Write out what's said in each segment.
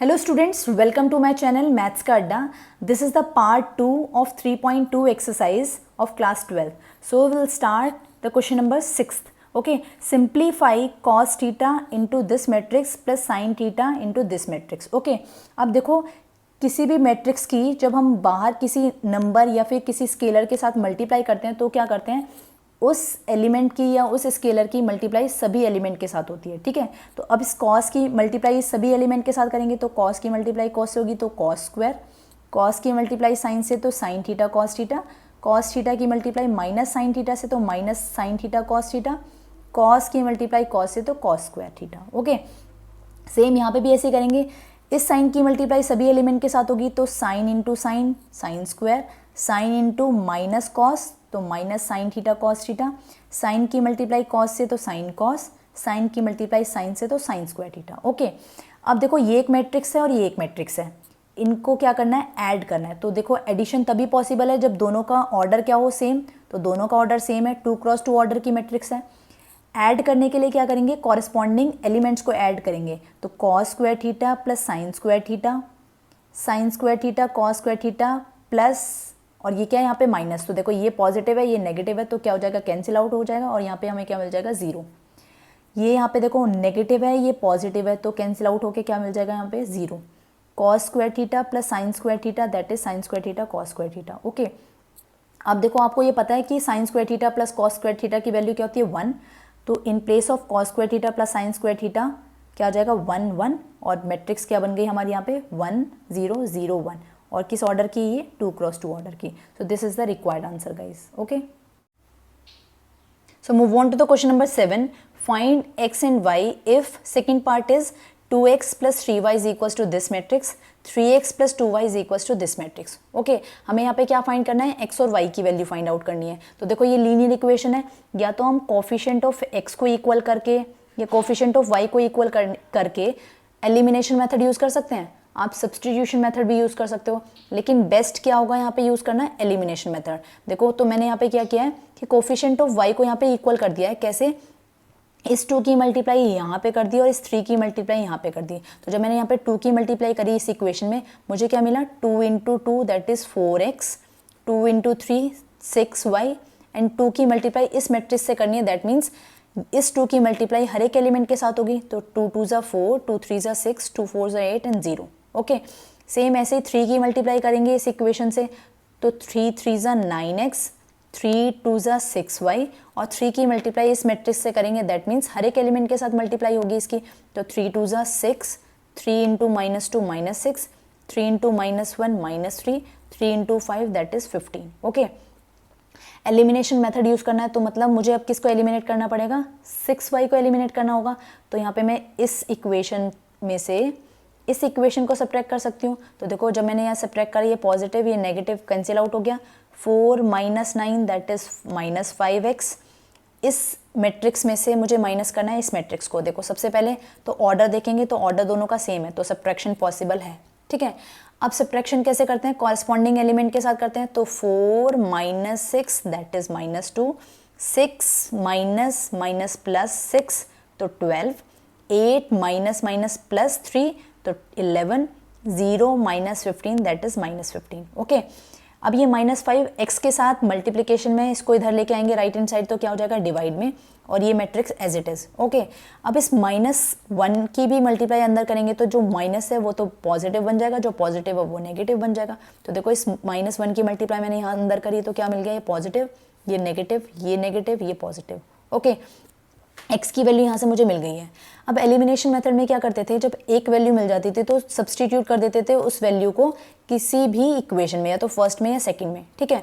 Hello students, welcome to my channel Maths का अड्डा. This is the part 2 of 3.2 exercise of class 12. So we'll start the question number 6. Okay, simplify cos theta into this matrix plus sin theta into this matrix. Okay, अब देखो किसी भी matrix की जब हम बाहर किसी नंबर या फिर किसी स्केलर के साथ मल्टीप्लाई करते हैं तो क्या करते हैं, उस एलिमेंट की या उस स्केलर की मल्टीप्लाई सभी एलिमेंट के साथ होती है. ठीक है, तो अब इस कॉस की मल्टीप्लाई सभी एलिमेंट के साथ करेंगे तो कॉस की मल्टीप्लाई कॉस से होगी तो कॉस स्क्वायर, कॉस की मल्टीप्लाई साइन से तो साइन थीटा, कॉस थीटा की मल्टीप्लाई माइनस साइन थीटा से तो minus sine theta cos theta, cos की मल्टीप्लाई कॉस से तो cos square theta. Okay, same यहाँ पे भी ऐसे करेंगे. इस साइन की मल्टीप्लाई सभी एलिमेंट के साथ होगी तो sine into sine sine square, sine into minus cos तो minus sine theta cos theta, sine की मल्टीप्लाई कॉस से तो साइन कॉस, साइन की मल्टीप्लाई साइन से तो साइन स्क्वायर थीटा. ओके, अब देखो ये एक मैट्रिक्स है और ये एक मैट्रिक्स है, इनको क्या करना है, ऐड करना है. तो देखो एडिशन तभी पॉसिबल है जब दोनों का ऑर्डर क्या हो, सेम. तो दोनों का ऑर्डर सेम है, 2x2 ऑर्डर की मैट्रिक्स है. ऐड करने के लिए क्या करेंगे, कॉरेस्पॉन्डिंग एलिमेंट्स को ऐड करेंगे. तो cos square theta plus sine square theta, sine square theta cos square theta plus, और ये क्या है यहाँ पे माइनस. तो देखो ये पॉजिटिव है ये नेगेटिव है तो क्या हो जाएगा, कैंसिल आउट हो जाएगा और यहाँ पे हमें क्या मिल जाएगा, जीरो. ये यहाँ पे देखो नेगेटिव है ये पॉजिटिव है तो कैंसिल आउट होके क्या मिल जाएगा यहाँ पे, zero. Cos square theta plus sine square theta that is sine square theta cos square theta. Okay, अब देखो आपको ये पता है कि sine square theta plus cos square theta की वैल्यू क्या होती है, 1. तो in place of cos square theta plus sine square theta क्या हो जाएगा, 1 1, और मैट्रिक्स क्या बन गई हमारे यहाँ पे 1 0 0 1. और किस ऑर्डर की, ये 2x2 ऑर्डर की. So this is the required answer guys. Okay, so move on to the question number 7. Find x and y if second part is 2x plus 3y is equal to this matrix, 3x plus 2y is equal to this matrix. Okay, हमें यहाँ पे क्या find करना है, x और y की value find out करनी है. तो देखो ये लीनियर इक्वेशन है, या तो हम कोफिशिएंट ऑफ x को इक्वल करके या कोफिशिएंट ऑफ y को इक्वल करके एलिमिनेशन मेथड यूज कर सकते हैं. आप सब्सटीट्यूशन मेथड भी यूज़ कर सकते हो, लेकिन बेस्ट क्या होगा यहाँ पे यूज़ करना है, एलिमिनेशन मेथड. देखो तो मैंने यहाँ पे क्या किया है कि कोफिशिएंट ऑफ y को यहाँ पे इक्वल कर दिया है. कैसे, इस 2 की मल्टीप्लाई यहाँ पे कर दी और इस 3 की मल्टीप्लाई यहाँ पे कर दी. तो जब मैंने यहाँ पे 2 की मल्टीप्लाई करी इस इक्वेशन में, मुझे क्या मिला, 2 into 2 that is 4x, 2 into 3 6y, and 2 की मल्टीप्लाई इस मैट्रिक्स से करनी है. दैट मीन्स इस 2 की मल्टीप्लाई हर एक एलिमेंट के साथ होगी. तो 2 2 ज़ा 4, 2 3 ज़ा 6, 2 4 ज़ा 8 एंड 0. ओके, सेम ऐसे ही 3 की मल्टीप्लाई करेंगे इस इक्वेशन से. तो 3 3 ज़ा 9x, 3 2 ज़ा 6y, और 3 की मल्टीप्लाई इस मैट्रिक्स से करेंगे. दैट मीन्स हर एक एलिमेंट के साथ मल्टीप्लाई होगी इसकी. तो 3 2 ज़ा 6, 3 into -2 -6, 3 into -1 -3, 3 into 5 that is 15. Okay, elimination method use करना है तो मतलब मुझे अब किसको एलिमिनेट करना पड़ेगा, 6y को एलिमिनेट करना होगा. तो यहाँ पे मैं इस इक्वेशन में से इस इक्वेशन को सब्ट्रैक्ट कर सकती हूँ. तो देखो जब मैंने यहाँ सब्ट्रैक्ट करा, ये पॉजिटिव ये नेगेटिव कैंसिल आउट हो गया. 4 - 9 दैट इज़ -5x. इस मैट्रिक्स में से मुझे माइनस करना है इस मैट्रिक्स को. देखो सबसे पहले तो ऑर्डर देखेंगे तो ऑर्डर दोनों का सेम है तो सब्ट्रैक्शन पॉसिबल है. ठीक है, अब सब्ट्रैक्शन कैसे करते हैं, कॉरस्पॉन्डिंग एलिमेंट के साथ करते हैं. तो 4 - 6 दैट इज़ -2, 6 माइनस प्लस 6 तो 12, 8 माइनस प्लस 3 तो 11, 0 -15 दैट इज -15. ओके, अब ये -5 x के साथ मल्टीप्लिकेशन में इसको इधर लेके आएंगे राइट हैंड साइड तो क्या हो जाएगा, डिवाइड में, और ये matrix as it is. Okay, अब इस -1 की भी मल्टीप्लाई अंदर करेंगे तो जो माइनस है वो तो पॉजिटिव बन जाएगा, जो पॉजिटिव है वो नेगेटिव बन जाएगा. तो देखो इस -1 की मल्टीप्लाई मैंने यहाँ अंदर करी तो क्या मिल गया, ये पॉजिटिव ये नेगेटिव ये पॉजिटिव. ओके, x की वैल्यू यहाँ से मुझे मिल गई है. अब एलिमिनेशन मेथड में क्या करते थे, जब एक वैल्यू मिल जाती थी तो सब्सटीट्यूट कर देते थे उस वैल्यू को किसी भी इक्वेशन में, या तो फर्स्ट में या सेकंड में. ठीक है,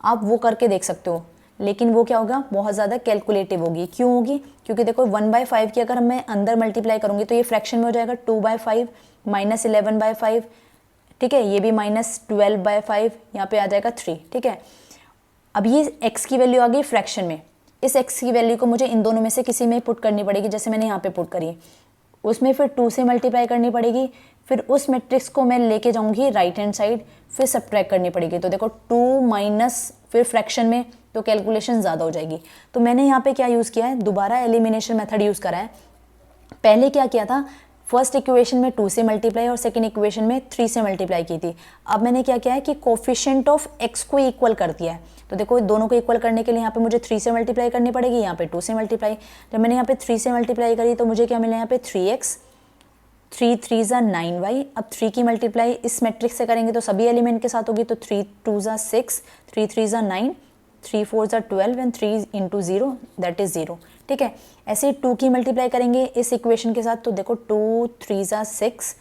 आप वो करके देख सकते हो, लेकिन वो क्या होगा, बहुत ज़्यादा कैलकुलेटिव होगी. क्यों होगी, क्योंकि देखो 1/5 की अगर मैं अंदर मल्टीप्लाई करूँगी तो ये फ्रैक्शन में हो जाएगा 2/5 -11/5. ठीक है, ये भी -12/5, यहाँ पे आ जाएगा 3. ठीक है, अब ये x की वैल्यू आ गई फ्रैक्शन में. इस x की वैल्यू को मुझे इन दोनों में से किसी में पुट करनी पड़ेगी, जैसे मैंने यहाँ पे पुट करी, उसमें फिर 2 से मल्टीप्लाई करनी पड़ेगी. फिर उस मैट्रिक्स को मैं लेके जाऊँगी राइट हैंड साइड, फिर सब्ट्रैक्ट करनी पड़ेगी. तो देखो 2 माइनस फिर फ्रैक्शन में तो कैलकुलेशन ज़्यादा हो जाएगी. तो मैंने यहाँ पे क्या यूज़ किया है, दोबारा एलिमिनेशन मेथड यूज़ करा है. पहले क्या किया था, फर्स्ट इक्वेशन में 2 से मल्टीप्लाई और सेकंड इक्वेशन में 3 से मल्टीप्लाई की थी। अब मैंने क्या किया है कि कोफिशिएंट ऑफ x को इक्वल कर दिया है। तो देखो दोनों को इक्वल करने के लिए यहाँ पे मुझे 3 से मल्टीप्लाई करनी पड़ेगी, यहाँ पे 2 से मल्टीप्लाई। जब मैंने यहाँ पे 3 से मल्टीप्लाई करी तो मुझे क्या मिला यहाँ पे 3x, 3 3 ज़ा 9y। अब 3 की मल्टीप्लाई इस मैट्रिक्स से करेंगे तो सभी एलिमेंट के साथ होगी, तो 3 2 ज़ा 6, 3 3 ज़ा 9, 3 4 ज़ा 12 एंड 3 इंटू 0 दैट इज़ 0। ठीक है, ऐसे ही 2 की मल्टीप्लाई करेंगे इस इक्वेशन के साथ, तो देखो 2 3 ज़ा 6,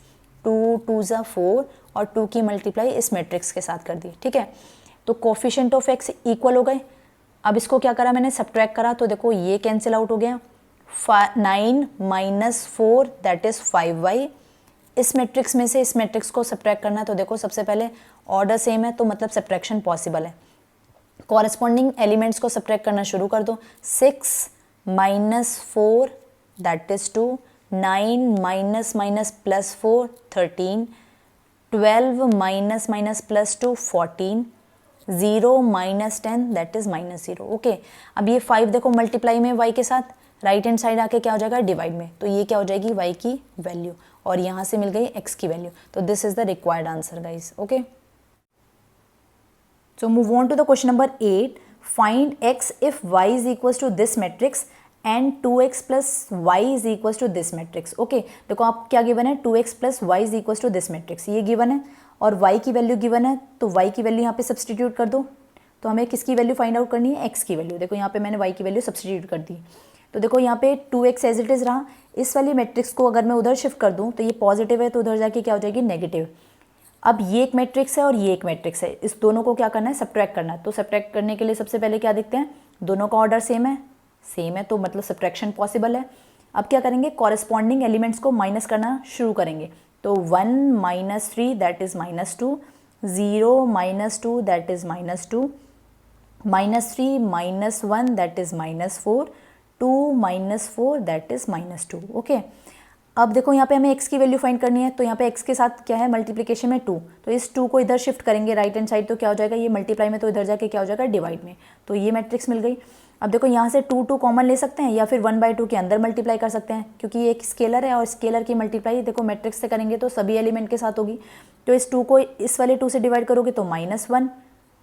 2 2 ज़ा 4 और 2 की मल्टीप्लाई इस मैट्रिक्स के साथ कर दी। ठीक है, तो कोफिशिएंट ऑफ x इक्वल हो गए। अब इसको क्या करा मैंने, सब्ट्रैक्ट करा, तो देखो ये कैंसिल आउट हो गया। 9 माइनस 4 दैट इज़ 5y। इस मैट्रिक्स में से इस मैट्रिक्स को सब्ट्रैक्ट करना है, तो देखो सबसे पहले ऑर्डर सेम है तो मतलब सब्ट्रैक्शन पॉसिबल है। कॉरेस्पॉन्डिंग एलिमेंट्स को सब्ट्रैक्ट करना शुरू कर दो। 6 minus 4 that is 2, 9 minus minus plus 4 13, 12 minus minus plus 2 14, 0 minus 10 that is minus 0। Okay, अब ये 5 देखो मल्टीप्लाई में y के साथ, राइट हैंड साइड आके क्या हो जाएगा, डिवाइड में, तो ये क्या हो जाएगी y की वैल्यू, और यहाँ से मिल गई x की वैल्यू। तो this is the required answer guys. Okay, so move on to the question number 8. Find x if y is equals to this matrix and 2x plus y is equals to this matrix. Okay, देखो आप क्या given है, 2x plus y is equals to this matrix, ये given है और y की value given है, तो y की वैल्यू यहाँ पे सब्सटीट्यूट कर दो। तो हमें किसकी वैल्यू फाइंड आउट करनी है, x की वैल्यू। देखो यहाँ पे मैंने y की वैल्यू सब्सटीट्यूट कर दी, तो देखो यहाँ पे 2x एज इट इज़ रहा। इस वाली मैट्रिक्स को अगर मैं उधर शिफ्ट कर दूँ तो ये पॉजिटिव है, तो उधर जाके क्या हो जाएगी, नेगेटिव। अब ये एक मैट्रिक्स है और ये एक मैट्रिक्स है, इस दोनों को क्या करना है, सब्ट्रैक्ट करना है। तो सब्ट्रैक्ट करने के लिए सबसे पहले क्या देखते हैं, दोनों का ऑर्डर सेम है तो मतलब सब्ट्रैक्शन पॉसिबल है। अब क्या करेंगे, कॉरेस्पॉन्डिंग एलिमेंट्स को माइनस करना शुरू करेंगे। तो 1 minus 3 that is minus 2, 0 minus 2 that is minus 2, minus 3 minus 1 that is minus 4, 2 minus 4 that is minus 2। Okay, अब देखो यहाँ पे हमें x की वैल्यू फाइंड करनी है, तो यहाँ पे x के साथ क्या है, मल्टीप्लिकेशन में 2, तो इस 2 को इधर शिफ्ट करेंगे राइट हैंड साइड, तो क्या हो जाएगा, ये मल्टीप्लाई में, तो इधर जाके क्या हो जाएगा, डिवाइड में, तो ये मैट्रिक्स मिल गई। अब देखो यहाँ से 2 2 कॉमन ले सकते हैं या फिर 1/2 के अंदर मल्टीप्लाई कर सकते हैं, क्योंकि ये एक स्केलर है और स्केलर की मल्टीप्लाई देखो मैट्रिक्स से करेंगे तो सभी एलिमेंट के साथ होगी। तो इस 2 को इस वाले 2 से डिवाइड करोगे तो -1,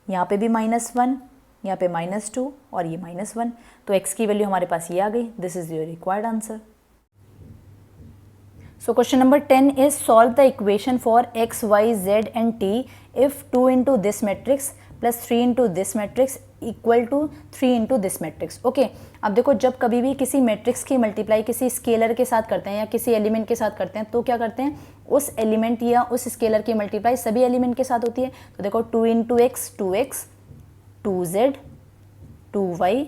यहाँ पे भी -1, यहाँ पे -2 और ये -1, तो x की वैल्यू हमारे पास ये आ गई। This is your required answer. So question number 10 is solve the equation for x, y, z and t if 2 into this matrix plus 3 into this matrix equal to 3 into this matrix. Okay, अब देखो जब कभी भी किसी matrix की multiply किसी scalar के साथ करते हैं या किसी एलिमेंट के साथ करते हैं तो क्या करते हैं, उस एलिमेंट या उस स्केलर की मल्टीप्लाई सभी एलिमेंट के साथ होती है। तो देखो 2 into x 2x, 2z 2y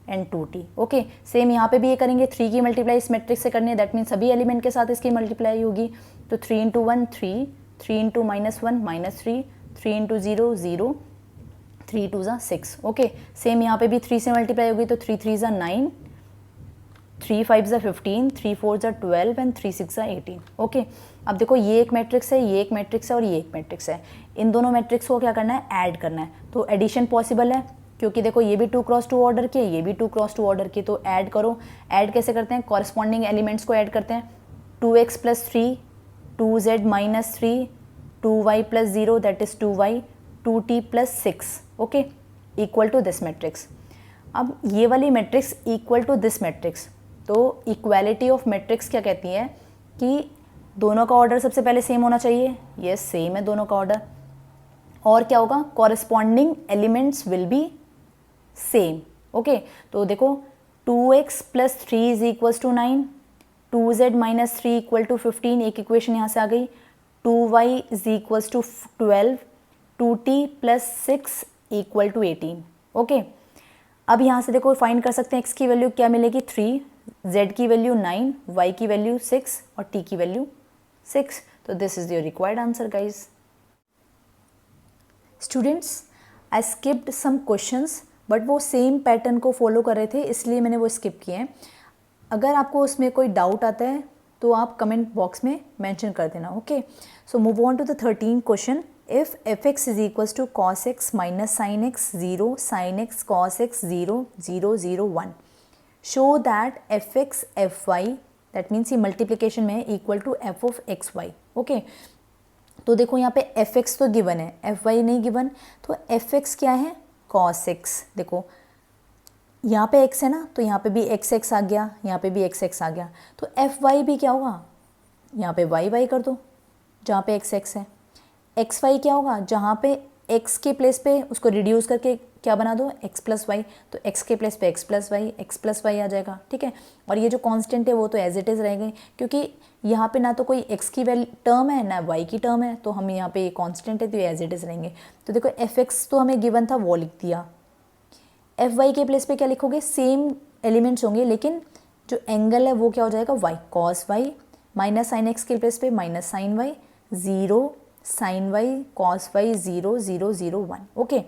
and 2t। Okay, same यहाँ पे भी ये करेंगे, 3 की मल्टीप्लाई इस मैट्रिक्स से करनी है, दैट मीन सभी एलिमेंट के साथ इसकी मल्टीप्लाई होगी। तो 3 into 1 3, 3 into -1 -3, 3 into 0 0, 3 2 ज़ा 6। ओके, सेम यहाँ पे भी 3 से मल्टीप्लाई होगी, तो 3 3 ज़ा 9, 3 5 ज़ा 15, 3 4 ज़ा 12 एंड 3 6 ज़ा 18। ओके, अब देखो ये एक मैट्रिक्स है, ये एक मैट्रिक्स है और ये एक मैट्रिक्स है, इन दोनों मैट्रिक्स को क्या करना है, ऐड करना है। तो एडिशन पॉसिबल है, क्योंकि देखो ये भी 2 क्रॉस 2 ऑर्डर की, ये भी 2 क्रॉस 2 ऑर्डर की, तो ऐड करो। ऐड कैसे करते हैं, कॉरेस्पॉन्डिंग एलिमेंट्स को ऐड करते हैं। 2x + 3, 2z - 3, 2y + 0 that is 2y, 2t + 6। Okay, equal to this matrix. अब ये वाली matrix equal to this matrix, तो इक्वालिटी ऑफ मैट्रिक्स क्या कहती है कि दोनों का ऑर्डर सबसे पहले सेम होना चाहिए। यस, सेम है दोनों का ऑर्डर, और क्या होगा, corresponding elements will be same. Okay, तो देखो 2x + 3 is equals to 9, 2z - 3 equal to 15, एक इक्वेशन यहाँ से आ गई। 2y is equals to 12, 2t + 6 equal to 18। Okay, अब यहाँ से देखो फाइंड कर सकते हैं x की वैल्यू क्या मिलेगी, 3, z की वैल्यू 9, y की वैल्यू 6 और t की वैल्यू 6। तो this is your required answer guys. Students, I skipped some questions, but वो सेम पैटर्न को फॉलो कर रहे थे इसलिए मैंने वो स्किप किए हैं। अगर आपको उसमें कोई डाउट आता है तो आप कमेंट बॉक्स में मेंशन कर देना। Okay, so move on to the 13 question. If fx is equals to cos x - sin x 0, sin x cos x 0 0 0 1, show that fx fy that means ये मल्टीप्लिकेशन में है equal to f of x y. Okay, तो देखो यहाँ पे f x तो given है, f y नहीं गिवन, तो एफ एक्स क्या है, कॉस एक्स। देखो यहाँ पे x है ना, तो यहाँ पे भी एक्स एक्स आ गया, यहाँ पे भी एक्स एक्स आ गया, तो एफ वाई भी क्या होगा, यहाँ पे वाई वाई कर दो जहाँ पे एक्स एक्स है। एक्स वाई क्या होगा, जहाँ पे x के प्लेस पे उसको रिड्यूस करके क्या बना दो, x प्लस वाई, तो x के प्लेस पे x प्लस वाई आ जाएगा। ठीक है, और ये जो कांस्टेंट है वो तो एज इट इज़ रहेगा, क्योंकि यहाँ पे ना तो कोई x की टर्म है ना y की टर्म है, तो हम यहाँ पे कांस्टेंट है तो ये एज इट इज़ रहेंगे। तो देखो एफ एक्स तो हमें गिवन था, वो लिख दिया। एफ वाई के प्लेस पे क्या लिखोगे, सेम एलिमेंट्स होंगे, लेकिन जो एंगल है वो क्या हो जाएगा, y cos y, minus sine x के प्लेस पे minus sine y, 0 sine y cos y, 0 0 0 1। Okay,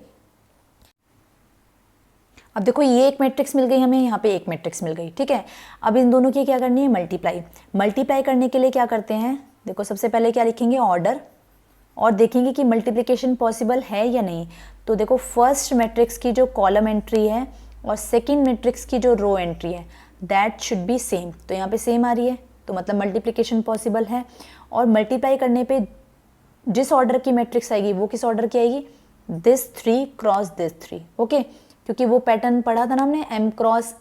अब देखो ये एक मैट्रिक्स मिल गई हमें, यहाँ पे एक मैट्रिक्स मिल गई। ठीक है, अब इन दोनों की क्या करनी है, मल्टीप्लाई। मल्टीप्लाई करने के लिए क्या करते हैं, देखो सबसे पहले क्या लिखेंगे, ऑर्डर, और देखेंगे कि मल्टीप्लिकेशन पॉसिबल है या नहीं। तो देखो फर्स्ट मैट्रिक्स की जो कॉलम एंट्री है और सेकेंड मैट्रिक्स की जो रो एंट्री है दैट शुड बी सेम, तो यहाँ पे सेम आ रही है, तो मतलब मल्टीप्लिकेशन पॉसिबल है। और मल्टीप्लाई करने पे जिस ऑर्डर की मैट्रिक्स आएगी वो किस ऑर्डर की आएगी, दिस 3 क्रॉस दिस 3। ओके, क्योंकि वो पैटर्न पढ़ा था ना हमने, m क्रॉस,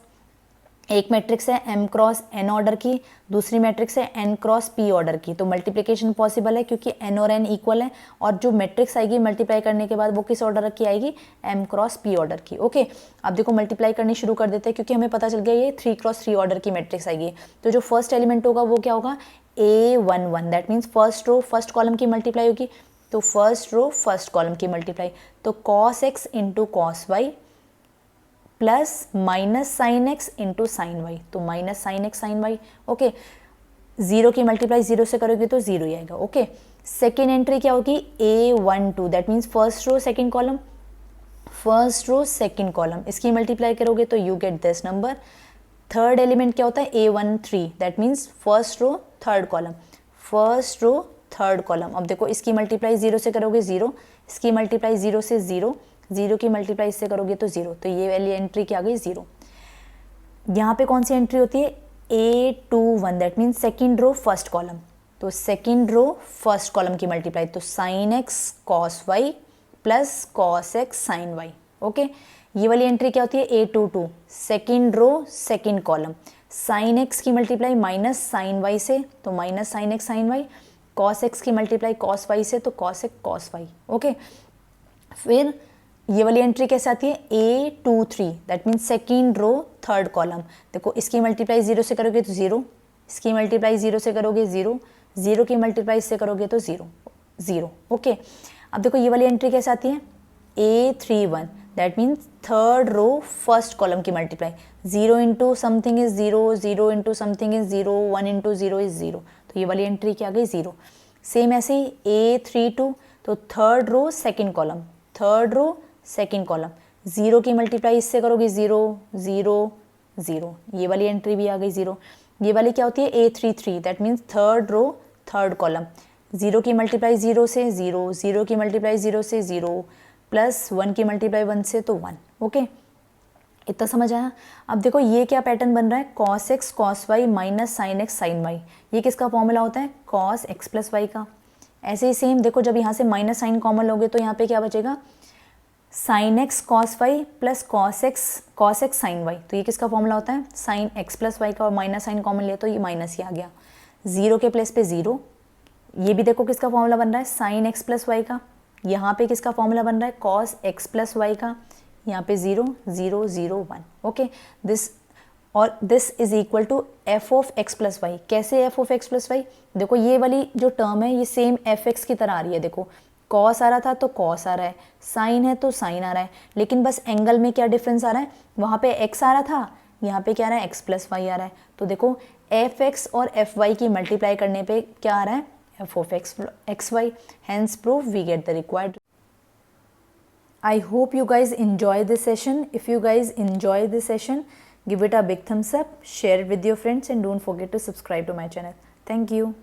एक मैट्रिक्स है m क्रॉस n ऑर्डर की, दूसरी मैट्रिक्स है n क्रॉस p ऑर्डर की, तो मल्टीप्लिकेशन पॉसिबल है क्योंकि n और n इक्वल है, और जो मैट्रिक्स आएगी मल्टीप्लाई करने के बाद वो किस ऑर्डर की आएगी, m क्रॉस p ऑर्डर की। ओके, अब देखो मल्टीप्लाई करनी शुरू कर देते हैं, क्योंकि हमें पता चल गया ये 3 क्रॉस 3 ऑर्डर की मैट्रिक्स आएगी। तो जो फर्स्ट एलिमेंट होगा वो क्या होगा, A11, that means first row first column की मल्टीप्लाई होगी, तो फर्स्ट रो फर्स्ट कॉलम की मल्टीप्लाई, तो cos x into cos y plus minus sine x into sine y, तो minus sine x sine y. Okay, 0 की multiply 0 से करोगे तो 0 ही आएगा। ओके, सेकेंड एंट्री क्या होगी, A12, that means first row second column, first row second column, इसकी multiply करोगे तो you get this number. Third element क्या होता है, A13, that means first row third column, first row third column. अब देखो इसकी मल्टीप्लाई 0 से करोगे 0, इसकी मल्टीप्लाई 0 से 0, 0 की मल्टीप्लाई इससे करोगे तो 0, तो ये वाली एंट्री क्या आ गई 0। यहाँ पे कौन सी एंट्री होती है, A21, that means second row first column, तो सेकेंड रो फर्स्ट कॉलम की मल्टीप्लाई, तो sine x cos y plus cos x sine y. Okay, ये वाली एंट्री क्या होती है, A22, second row second column, sine x की मल्टीप्लाई माइनस साइन वाई से, तो minus sine x sine y, cos x की मल्टीप्लाई कॉस वाई से, तो cos x cos y. Okay, फिर ये वाली एंट्री कैसे आती है, A23, that means second row third column, देखो इसकी मल्टीप्लाई 0 से करोगे तो 0, इसकी मल्टीप्लाई 0 से करोगे 0, 0 की मल्टीप्लाई से करोगे तो 0 0। ओके, अब देखो ये वाली एंट्री कैसे आती है, A31, that means third row first column की multiply, 0 into something is 0, 0 into something is 0, 1 into 0 is 0, तो ये वाली एंट्री क्या आ गई 0। सेम ऐसे ही A32, तो third row second column, third row second column, 0 की मल्टीप्लाई इससे करोगे 0 0 0, ये वाली एंट्री भी आ गई 0। ये वाली क्या होती है, A33, that means third row third column, 0 की मल्टीप्लाई 0 से 0, 0 की मल्टीप्लाई 0 से 0, प्लस 1 की मल्टीप्लाई 1 से तो 1। ओके, इतना समझ आया। अब देखो ये क्या पैटर्न बन रहा है, cos x cos y minus sine x sine y, ये किसका फॉर्मूला होता है, कॉस एक्स प्लस वाई का। ऐसे ही सेम देखो, जब यहाँ से माइनस साइन कॉमन लोगे तो यहाँ पे क्या बचेगा, sine x cos y plus cos x sine y, तो ये किसका फॉर्मूला होता है, साइन एक्स प्लस वाई का, और माइनस साइन कॉमन लिया तो ये माइनस ही आ गया, 0 के प्लेस पे 0। ये भी देखो किसका फॉर्मूला बन रहा है, साइन एक्स प्लस वाई का, यहाँ पे किसका फॉर्मूला बन रहा है, कॉस एक्स प्लस वाई का, यहाँ पे 0 0 0 1। Okay, this is equal to f of x plus y. कैसे f of x plus y, देखो ये वाली जो टर्म है ये सेम एफ एक्स की तरह आ रही है, देखो कॉस आ रहा था तो कॉस आ रहा है, साइन है तो साइन आ रहा है, लेकिन बस एंगल में क्या डिफरेंस आ रहा है, वहाँ पे एक्स आ रहा था, यहाँ पे क्या आ रहा है, एक्स प्लस वाई आ रहा है। तो देखो एफ एक्स और एफ वाई की मल्टीप्लाई करने पे क्या आ रहा है, f of x y, hence proof we get the required. I hope you guys enjoy this session. If you guys enjoy this session, give it a big thumbs up, share it with your friends, and don't forget to subscribe to my channel. Thank you.